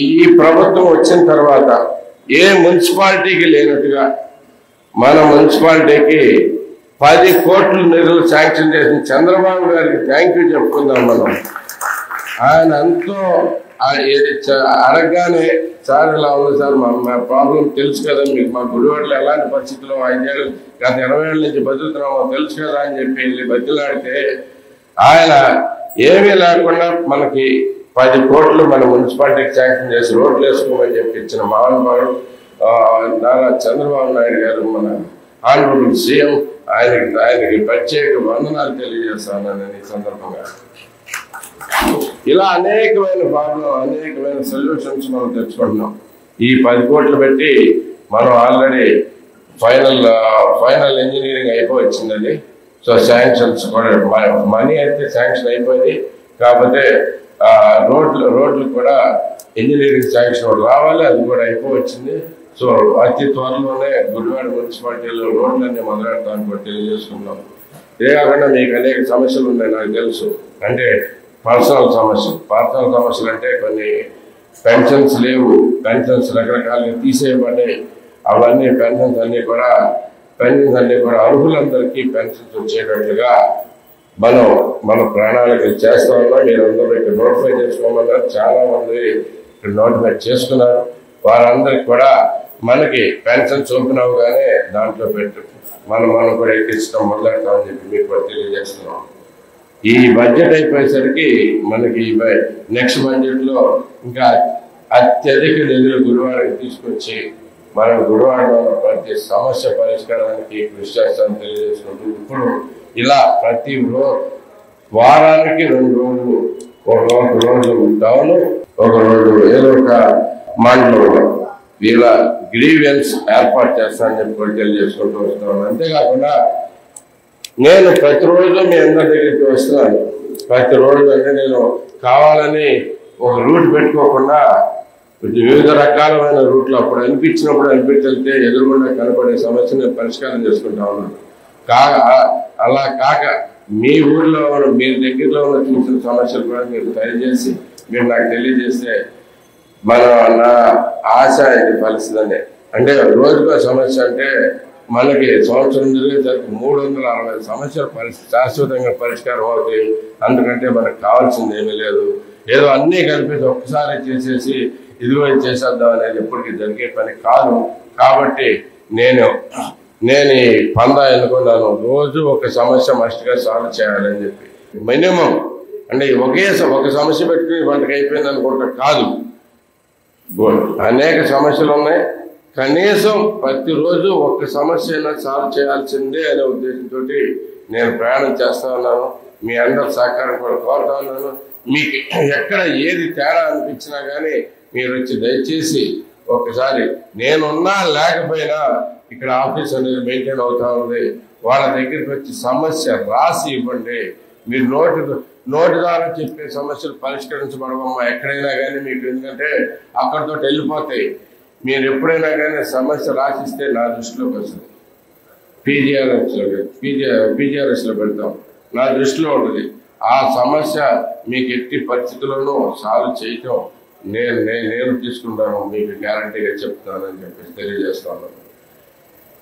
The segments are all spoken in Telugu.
ఈ ప్రభుత్వం వచ్చిన తర్వాత ఏ మున్సిపాలిటీకి లేనట్టుగా మన మున్సిపాలిటీకి 10 కోట్ల నిధులు శాంక్షన్ చేసిన చంద్రబాబు గారికి థ్యాంక్ యూ చెప్పుకుందాం మనం. ఆయన ఎంతో అడగగానే సార్ ఇలా ఉంది సార్ మా ప్రాబ్లం తెలుసు కదా మీకు, మా గుడివాడలో ఎలాంటి పరిస్థితుల్లో 5 ఏళ్ళు గత 20 ఏళ్ళ నుంచి బతుకుతున్నామో తెలుసు కదా అని చెప్పి వెళ్ళి బతిలాడితే ఆయన ఏమీ లేకుండా మనకి 10 కోట్లు మన మున్సిపాలిటీకి శాంక్షన్ చేసి రోడ్లు వేసుకోమని చెప్పి ఇచ్చిన మహానుభావుడు నారా చంద్రబాబు నాయుడు గారు, మన ఆనరబుల్ సీఎం. ఆయనకి ప్రత్యేక వందనాలు తెలియజేస్తాను ఈ సందర్భంగా. ఇలా అనేకమైన ప్రాబ్లం, అనేకమైన సొల్యూషన్స్ మనం తెచ్చుకుంటున్నాం. ఈ 10 కోట్లు పెట్టి మనం ఆల్రెడీ ఫైనల్ ఇంజనీరింగ్ అయిపోవచ్చిందండి. సో శాంక్షన్స్ కూడా మనీ అయితే శాంక్షన్ అయిపోయింది. కాకపోతే రోడ్లు కూడా ఇంజనీరింగ్ శాంక్షన్ రావాలి, అది కూడా అయిపోవచ్చింది. సో అతి త్వరలోనే గుడివాడ మున్సిపాలిటీలో రోడ్లన్నీ మొదలెడతామని కూడా తెలియజేసుకున్నాం. ఇదే కాకుండా మీకు అనేక సమస్యలు ఉన్నాయి నాకు తెలుసు. అంటే పర్సనల్ సమస్యలు అంటే కొన్ని పెన్షన్స్ లేవు, పెన్షన్స్ రకరకాలుగా తీసేయబడ్డాయి. అవన్నీ పెన్షన్స్ అన్నీ కూడా అర్హులందరికీ పెన్షన్స్ వచ్చేటట్లుగా మన ప్రణాళికలు చేస్తా ఉన్నాం. మీరందరూ ఇక్కడ నోటిఫై చేసుకోమన్నారు. చాలా మంది ఇక్కడ నోటిఫై చేసుకున్నారు. వారందరికి కూడా మనకి పెన్షన్ చూపినవుగానే దాంట్లో పెట్టు మనం కూడా ఎక్కించడం మొదలెడతామని చెప్పి మీకు కూడా తెలియజేస్తున్నాం. ఈ బడ్జెట్ అయిపోయేసరికి మనకి నెక్స్ట్ బడ్జెట్లో ఇంకా అత్యధిక నిధులు గుడివాడకి తీసుకొచ్చి మనం గుడివాడలో ప్రతి సమస్య పరిష్కారానికి కృషి చేస్తామని తెలియజేసుకుంటూ ఇప్పుడు ఇలా ప్రతి వారానికి 2 రోజులు, ఒక రోజు టౌన్, ఒక రోజు ఏదో ఒక మండలంలో వీళ్ళ గ్రీవెన్స్ ఏర్పాటు చేస్తానని చెప్పి కూడా తెలియజేసుకుంటూ వస్తున్నాను. అంతేకాకుండా నేను ప్రతిరోజు మీ అందరి దగ్గరికి వస్తున్నాను. ప్రతిరోజు అంటే నేను కావాలని ఒక రూట్ పెట్టుకోకుండా వివిధ రకాలమైన రూట్లు అప్పుడు అనిపించితే ఎదురుగుండా కనపడే సమస్యను పరిష్కారం చేసుకుంటా ఉన్నాను. అలా కాక మీ ఊర్లో మీ దగ్గరలో ఉన్న చూసిన సమస్యలు కూడా మీరు దయచేసి మీరు నాకు తెలియజేస్తే నా ఆశ ఇది ఫలిస్తుందండి. అంటే రోజుకో సమస్య అంటే మనకి సంవత్సరం జరిగేసరికి 360 సమస్యలు శాశ్వతంగా పరిష్కారం అవుతాయి. అందుకంటే మనకు కావాల్సింది ఏమీ లేదు. ఏదో అన్నీ కలిపేసి ఒక్కసారి చేసేసి ఇదిగో చేసేద్దాం అనేది ఎప్పటికీ జరిగే పని కాదు. కాబట్టి నేను ఈ పందా ఎన్నుకున్నాను. రోజు ఒక సమస్య మస్ట్గా సాల్వ్ చేయాలని చెప్పి మినిమం అంటే ఒక సమస్య పెట్టుకుని వంటకి అయిపోయింది అనుకుంటా కాదు. అనేక సమస్యలు ఉన్నాయి. కనీసం ప్రతిరోజు ఒక సమస్య అయినా సాల్వ్ చేయాల్సిందే అనే ఉద్దేశంతో నేను ప్రయాణం చేస్తా ఉన్నాను. మీ అందరి సహకారం కూడా కోరుతా ఉన్నాను. మీకు ఎక్కడ ఏది తేడా అనిపించినా కానీ మీరు వచ్చి దయచేసి ఒక్కసారి నేనున్నా లేకపోయినా ఇక్కడ ఆఫీస్ అనేది మెయింటైన్ అవుతా ఉంది. వాళ్ళ దగ్గరికి వచ్చి సమస్య రాసి ఇవ్వండి. మీరు నోటి ద్వారా చెప్పే సమస్యలు పరిష్కరించబడవమ్మా ఎక్కడైనా కానీ మీకు. ఎందుకంటే అక్కడితో వెళ్ళిపోతాయి. మీరు ఎప్పుడైనా కానీ సమస్య రాసిస్తే నా దృష్టిలోకి వస్తుంది. పీజీఆర్ఎస్లో పెడతాం. నా దృష్టిలో ఉంటుంది. ఆ సమస్య మీకు ఎట్టి పరిస్థితుల్లోనూ సాల్వ్ చేయటం నేను తీసుకుంటాను, మీకు గ్యారంటీగా చెప్తానని చెప్పేసి తెలియజేస్తాను.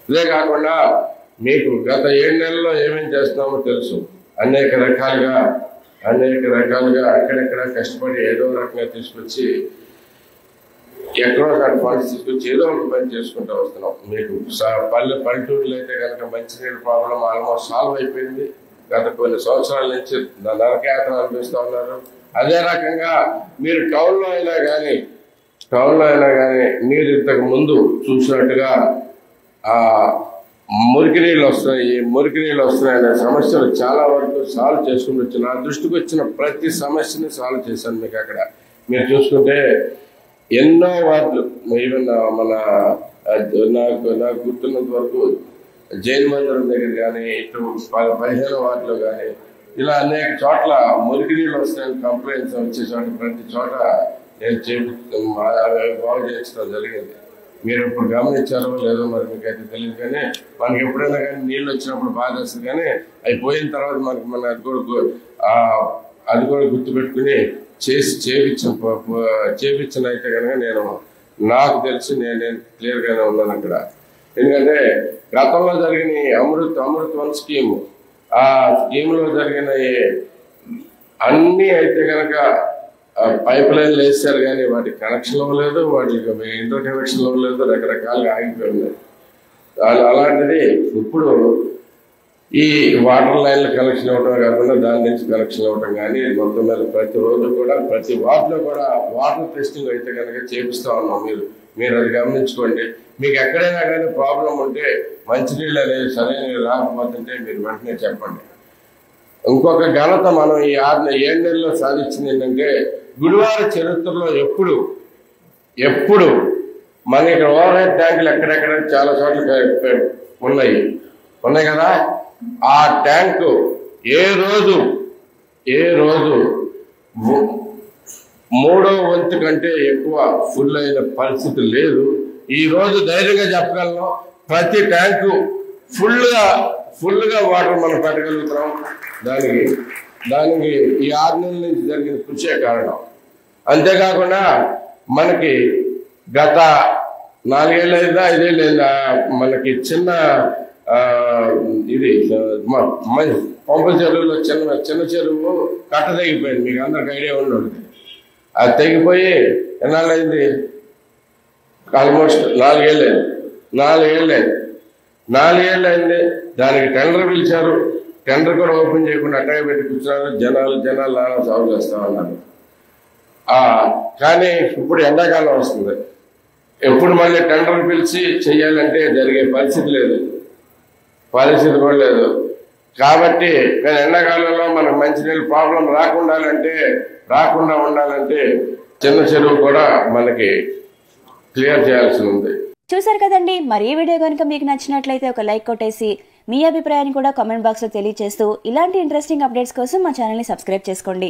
ఇదే కాకుండా మీకు గత 7 నెలల్లో ఏమేమి చేస్తున్నామో తెలుసు. అనేక రకాలుగా అక్కడెక్కడ కష్టపడి ఏదో రకంగా తీసుకొచ్చి ఎక్కడో ఫండ్స్ తీసుకొచ్చి ఏదో ఒక పని చేసుకుంటూ వస్తున్నాం. మీకు పల్లెటూరులో అయితే కనుక మంచినీళ్ళ ప్రాబ్లం ఆల్మోస్ట్ సాల్వ్ అయిపోయింది. గత కొన్ని సంవత్సరాల నుంచి నరకయాత్ర అనిపిస్తూ ఉన్నారు. అదే రకంగా మీరు టౌన్లో అయినా కానీ మీరు ఇంతకు ముందు చూసినట్టుగా మురికి నీళ్ళు వస్తున్నాయనే సమస్యలు చాలా వరకు సాల్వ్ చేసుకుని వచ్చి నా దృష్టికి వచ్చిన ప్రతి సమస్యని సాల్వ్ చేశాను. మీకు అక్కడ మీరు చూసుకుంటే ఎన్నో వార్డులు, ఈవెన్ నాకు గుర్తున్నంత వరకు జైన్ మందిరం దగ్గర కానీ ఇటు 15వ వార్డులో కానీ ఇలా అనేక చోట్ల మురికి నీళ్ళు వస్తాయని కంప్లైంట్స్ వచ్చే చోట ప్రతి చోట నేను బాగు చేయించడం జరిగింది. మీరు ఇప్పుడు గమనించారో లేదో మరి మీకైతే తెలియదు. కానీ మనకి ఎప్పుడైనా కానీ నీళ్ళు వచ్చినప్పుడు బాధ వస్తుంది. కానీ అవి పోయిన తర్వాత మనకి అది కూడా గుర్తుపెట్టుకుని చేపించిన అయితే కనుక నాకు తెలిసి నేను క్లియర్గానే ఉన్నాను అక్కడ. ఎందుకంటే గతంలో జరిగిన అమృత్ 1 స్కీము, ఆ స్కీమ్లో జరిగిన అన్నీ అయితే కనుక పైప్ లైన్లు వేస్తారు కానీ వాటి కనెక్షన్ ఇవ్వలేదు, వాటికి ఇంటర్ కనెక్షన్ ఇవ్వలేదు, రకరకాలుగా ఆగిపోయింది. అలాంటిది ఇప్పుడు ఈ వాటర్ లైన్ల కనెక్షన్ ఇవ్వడం కాకుండా దాని నుంచి కనెక్షన్ ఇవ్వడం కానీ మొత్తం మీద ప్రతిరోజు కూడా ప్రతి వార్డులో కూడా వాటర్ టెస్టింగ్ అయితే కనుక చేపిస్తా ఉన్నాం. మీరు అది గమనించుకోండి. మీకు ఎక్కడైనా కానీ ప్రాబ్లం ఉంటే మంచినీళ్ళు అనేది సరైనవి రాకపోతుంటే మీరు వెంటనే చెప్పండి. ఇంకొక ఘనత మనం ఈ 7 నెలల్లో సాధించింది ఏంటంటే గుడివాడ చరిత్రలో ఎప్పుడు మన ఇక్కడ ఓవర్ హెడ్ ట్యాంకులు ఎక్కడెక్కడ చాలా చోట్ల ఉన్నాయి కదా. ఆ ట్యాంకు ఏ రోజు 3వ వంతు కంటే ఎక్కువ ఫుల్ అయిన పరిస్థితి లేదు. ఈ రోజు ధైర్యంగా చెప్పగలను, ప్రతి ట్యాంకు ఫుల్గా వాటర్ మనం పెట్టగలుగుతున్నాం. దానికి ఈ 6 నెలల నుంచి జరిగిన కృషే కారణం. అంతేకాకుండా మనకి గత 4 ఏళ్ళు అయిందా 5 ఏళ్ళు అయిందా మనకి చిన్న ఇది పంపుల చెరువులో చిన్న చెరువు కట్ట తెగిపోయింది. మీకు అందరికి ఐడియా ఉండదు. అది తెగిపోయి ఎన్నాళ్ళు అయింది? ఆల్మోస్ట్ 4 ఏళ్ళు అయింది. దానికి టెండర్ పిలిచారు. టెండర్ కూడా ఓపెన్ చేయకుండా అట్టగా పెట్టి కూర్చున్నారు. జనాలు నానా సాగు చేస్తా ఉన్నారు. కానీ ఇప్పుడు ఎండాకాలం వస్తుంది. ఎప్పుడు మళ్ళీ టెండర్ పిలిచి చెయ్యాలంటే జరిగే పరిస్థితి కూడా లేదు. కాబట్టి ఎండాకాలంలో మనకు మంచినీళ్ళు ప్రాబ్లం రాకుండా ఉండాలంటే చిన్న చెరువు కూడా మనకి క్లియర్ చేయాల్సి ఉంది. చూసారు కదండి. మరి ఈ వీడియో కనుక మీకు నచ్చినట్లయితే ఒక లైక్ కొట్టేసి మీ అభిప్రాయాన్ని కూడా కామెంట్ బాక్స్ లో తెలియజేస్తూ ఇలాంటి ఇంట్రెస్టింగ్ అప్డేట్స్ కోసం మా ఛానల్ ని సబ్స్క్రైబ్ చేసుకోండి.